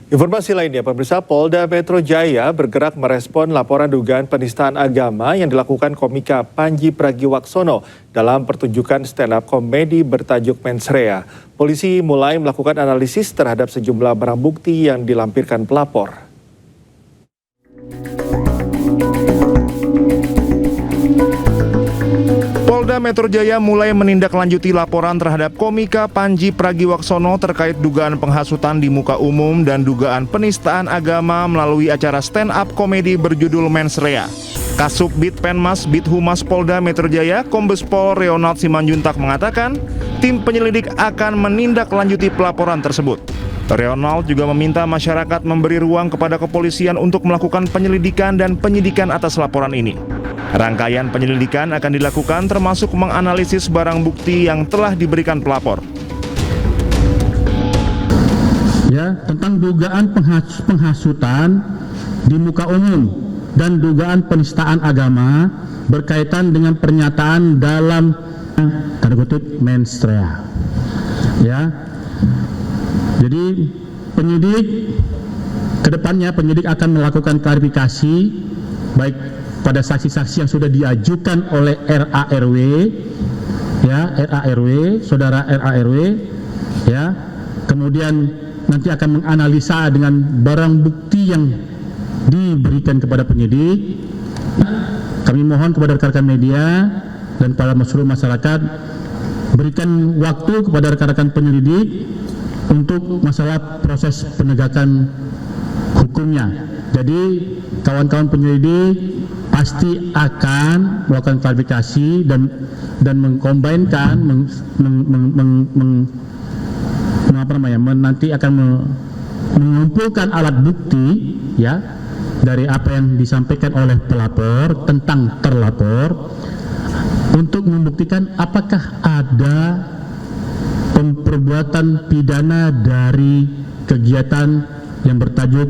Informasi lainnya, pemirsa, Polda Metro Jaya bergerak merespon laporan dugaan penistaan agama yang dilakukan komika Panji Pragiwaksono dalam pertunjukan stand-up komedi bertajuk Mensrea. Polisi mulai melakukan analisis terhadap sejumlah barang bukti yang dilampirkan pelapor. Polda Metro Jaya mulai menindaklanjuti laporan terhadap komika Panji Pragiwaksono terkait dugaan penghasutan di muka umum dan dugaan penistaan agama melalui acara stand-up komedi berjudul Mensrea. Kasubdit Penmas Bithumas Polda Metro Jaya, Kombes Pol Ronald Simanjuntak mengatakan, tim penyelidik akan menindaklanjuti pelaporan tersebut. Ronald juga meminta masyarakat memberi ruang kepada kepolisian untuk melakukan penyelidikan dan penyidikan atas laporan ini. Rangkaian penyelidikan akan dilakukan termasuk menganalisis barang bukti yang telah diberikan pelapor. Ya, tentang dugaan penghasutan di muka umum dan dugaan penistaan agama berkaitan dengan pernyataan dalam tanda kutip Mensrea. Ya. Jadi kedepannya penyidik akan melakukan klarifikasi baik pada saksi-saksi yang sudah diajukan oleh RARW, ya, saudara RARW, ya, kemudian nanti akan menganalisa dengan barang bukti yang diberikan kepada penyidik. Kami mohon kepada rekan-rekan media dan para seluruh masyarakat berikan waktu kepada rekan-rekan penyelidik untuk masalah proses penegakan hukumnya. Jadi kawan-kawan penyelidik pasti akan melakukan klarifikasi dan mengkombinkan nanti akan mengumpulkan alat bukti, ya, dari apa yang disampaikan oleh pelapor tentang terlapor untuk membuktikan apakah ada perbuatan pidana dari kegiatan yang bertajuk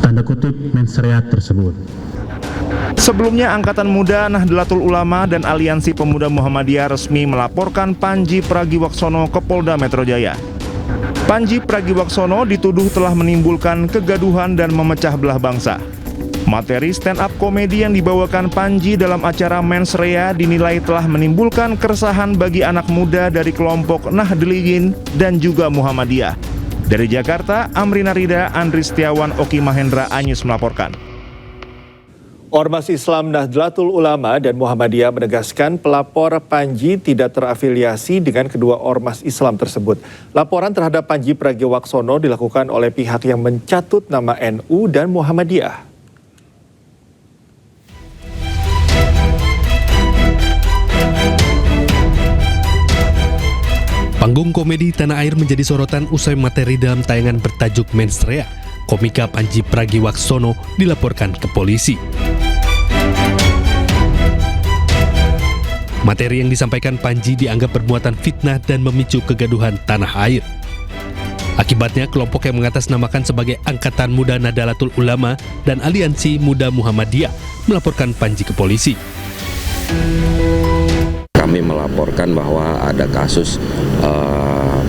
tanda kutip Mensrea tersebut. Sebelumnya, Angkatan Muda Nahdlatul Ulama dan Aliansi Pemuda Muhammadiyah resmi melaporkan Panji Pragiwaksono ke Polda Metro Jaya. Panji Pragiwaksono dituduh telah menimbulkan kegaduhan dan memecah belah bangsa. Materi stand-up komedi yang dibawakan Panji dalam acara Mensrea dinilai telah menimbulkan keresahan bagi anak muda dari kelompok Nahdliyin dan juga Muhammadiyah. Dari Jakarta, Amrina Rida, Andri Setiawan, Oki Mahendra, Anyus melaporkan. Ormas Islam Nahdlatul Ulama dan Muhammadiyah menegaskan pelapor Panji tidak terafiliasi dengan kedua ormas Islam tersebut. Laporan terhadap Panji Pragiwaksono dilakukan oleh pihak yang mencatut nama NU dan Muhammadiyah. Panggung komedi tanah air menjadi sorotan usai materi dalam tayangan bertajuk Mensrea. Komika Panji Pragiwaksono dilaporkan ke polisi. Materi yang disampaikan Panji dianggap bermuatan fitnah dan memicu kegaduhan tanah air. Akibatnya, kelompok yang mengatasnamakan sebagai Angkatan Muda Nahdlatul Ulama dan Aliansi Muda Muhammadiyah melaporkan Panji ke polisi. Kami melaporkan bahwa ada kasus,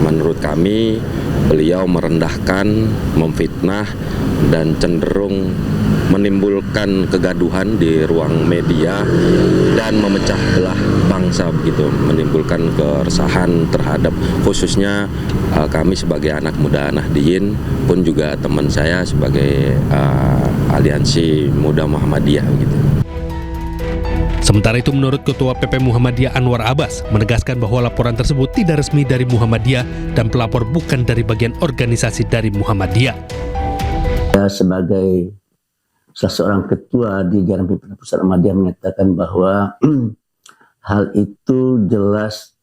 menurut kami beliau merendahkan, memfitnah, dan cenderung menimbulkan kegaduhan di ruang media dan memecah belah bangsa, begitu, menimbulkan keresahan terhadap khususnya kami sebagai anak muda Nahdliyin pun juga teman saya sebagai Aliansi Muda Muhammadiyah, begitu. Sementara itu, menurut Ketua PP Muhammadiyah Anwar Abbas menegaskan bahwa laporan tersebut tidak resmi dari Muhammadiyah dan pelapor bukan dari bagian organisasi dari Muhammadiyah. Saya sebagai salah seorang ketua di Jajaran Pimpinan Pusat Muhammadiyah menyatakan bahwa hal itu jelas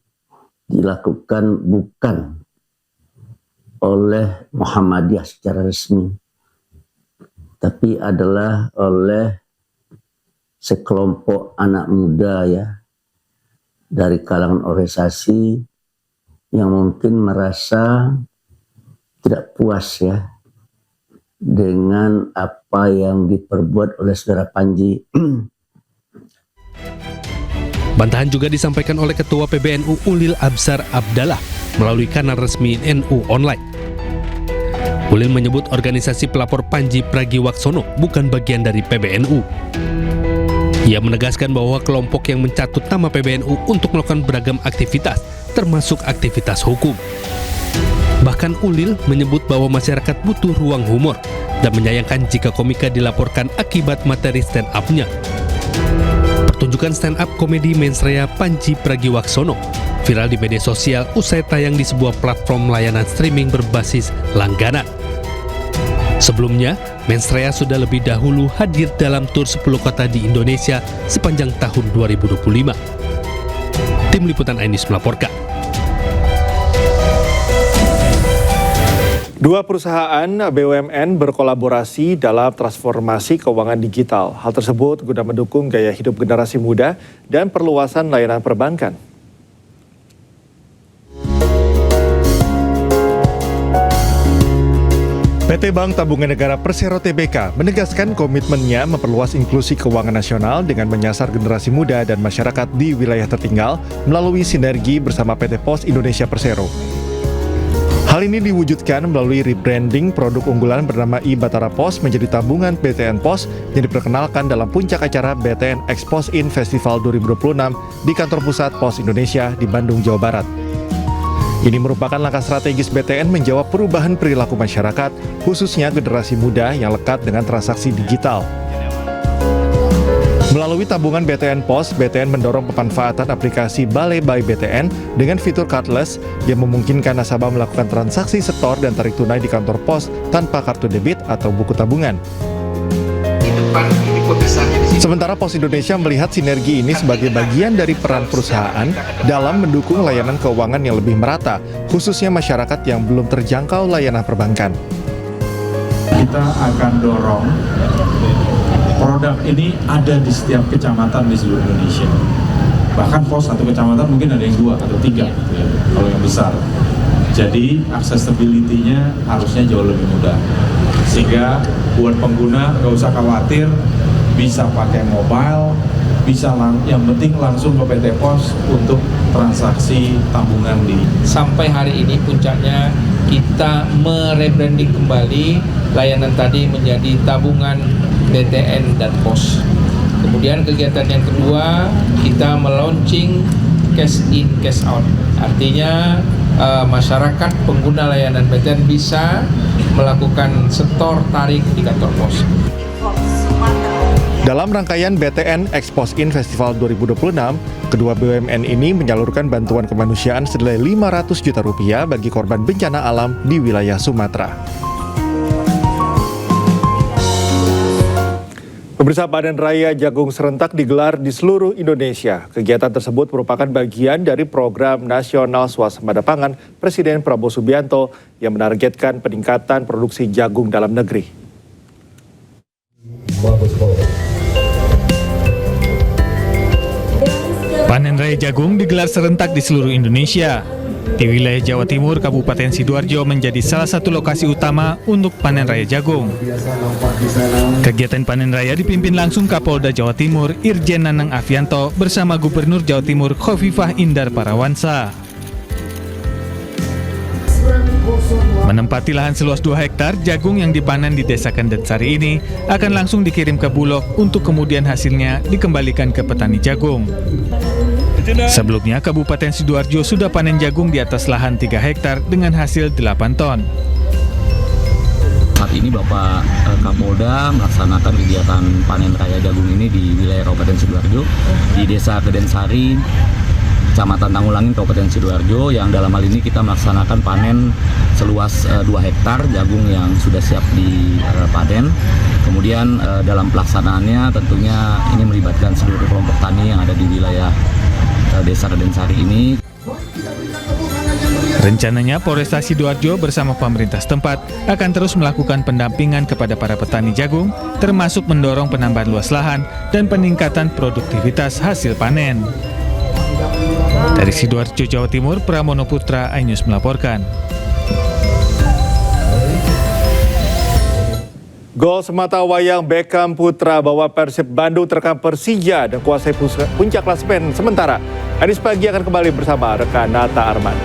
dilakukan bukan oleh Muhammadiyah secara resmi, tapi adalah oleh sekelompok anak muda, ya, dari kalangan organisasi yang mungkin merasa tidak puas, ya, dengan apa yang diperbuat oleh saudara Panji. Bantahan juga disampaikan oleh Ketua PBNU Ulil Absar Abdallah melalui kanal resmi NU Online. Ulil menyebut organisasi pelapor Panji Pragiwaksono bukan bagian dari PBNU. Ia menegaskan bahwa kelompok yang mencatut nama PBNU untuk melakukan beragam aktivitas, termasuk aktivitas hukum. Bahkan Ulil menyebut bahwa masyarakat butuh ruang humor dan menyayangkan jika komika dilaporkan akibat materi stand up-nya. Pertunjukan stand up komedi mensrea Panji Pragiwaksono viral di media sosial usai tayang di sebuah platform layanan streaming berbasis langganan. Sebelumnya, mensrea sudah lebih dahulu hadir dalam tur 10 kota di Indonesia sepanjang tahun 2025. Tim Liputan iNews melaporkan. Dua perusahaan BUMN berkolaborasi dalam transformasi keuangan digital. Hal tersebut guna mendukung gaya hidup generasi muda dan perluasan layanan perbankan. PT Bank Tabungan Negara Persero Tbk menegaskan komitmennya memperluas inklusi keuangan nasional dengan menyasar generasi muda dan masyarakat di wilayah tertinggal melalui sinergi bersama PT Pos Indonesia Persero. Hal ini diwujudkan melalui rebranding produk unggulan bernama iBatara Pos menjadi tabungan BTN Pos yang diperkenalkan dalam puncak acara BTN Expos In Festival 2026 di kantor pusat Pos Indonesia di Bandung, Jawa Barat. Ini merupakan langkah strategis BTN menjawab perubahan perilaku masyarakat, khususnya generasi muda yang lekat dengan transaksi digital. Melalui tabungan BTN Pos, BTN mendorong pemanfaatan aplikasi Bale by BTN dengan fitur cardless yang memungkinkan nasabah melakukan transaksi setor dan tarik tunai di kantor pos tanpa kartu debit atau buku tabungan. Sementara Pos Indonesia melihat sinergi ini sebagai bagian dari peran perusahaan dalam mendukung layanan keuangan yang lebih merata, khususnya masyarakat yang belum terjangkau layanan perbankan. Kita akan dorong produk ini ada di setiap kecamatan di seluruh Indonesia. Bahkan pos satu kecamatan mungkin ada yang 2 atau 3 gitu ya, kalau yang besar. Jadi accessibility-nya harusnya jauh lebih mudah. Sehingga buat pengguna nggak usah khawatir, bisa pakai mobile, bisa yang penting langsung ke PT Pos untuk transaksi tabungan di. Sampai hari ini puncaknya kita merebranding kembali layanan tadi menjadi tabungan BTN dan Pos. Kemudian kegiatan yang kedua, kita melaunching cash in cash out. Artinya masyarakat pengguna layanan BTN bisa melakukan setor tarik di kantor pos. Dalam rangkaian BTN Expos In Festival 2026, kedua BUMN ini menyalurkan bantuan kemanusiaan senilai 500 juta rupiah bagi korban bencana alam di wilayah Sumatera. Pemirsa, Panen Raya Jagung serentak digelar di seluruh Indonesia. Kegiatan tersebut merupakan bagian dari program nasional swasembada pangan Presiden Prabowo Subianto yang menargetkan peningkatan produksi jagung dalam negeri. Panen Raya Jagung digelar serentak di seluruh Indonesia. Di wilayah Jawa Timur, Kabupaten Sidoarjo menjadi salah satu lokasi utama untuk panen raya jagung. Kegiatan panen raya dipimpin langsung Kapolda Jawa Timur, Irjen Nanang Afianto, bersama Gubernur Jawa Timur Khofifah Indar Parawansa. Menempati lahan seluas 2 hektar, jagung yang dipanen di Desa Kendensari ini akan langsung dikirim ke Bulog untuk kemudian hasilnya dikembalikan ke petani jagung. Sebelumnya, Kabupaten Sidoarjo sudah panen jagung di atas lahan 3 hektar dengan hasil 8 ton. Saat ini Bapak Kapolda melaksanakan kegiatan panen raya jagung ini di wilayah Kabupaten Sidoarjo, di Desa Kedensari, Kecamatan Tanggulangin, Kabupaten Sidoarjo, yang dalam hal ini kita melaksanakan panen seluas 2 hektar jagung yang sudah siap dipanen. Kemudian dalam pelaksanaannya tentunya ini melibatkan seluruh kelompok tani yang ada di wilayah Desa Kedensari ini. Rencananya Polresta Sidoarjo bersama pemerintah setempat akan terus melakukan pendampingan kepada para petani jagung, termasuk mendorong penambahan luas lahan dan peningkatan produktivitas hasil panen. Dari Sidoarjo, Jawa Timur, Pramono Putra, iNews melaporkan. Gol semata wayang Beckham Putra bawa Persib Bandung terkam Persija dan kuasai puncak klasemen sementara. Anies Pagi akan kembali bersama rekan Nata Arman.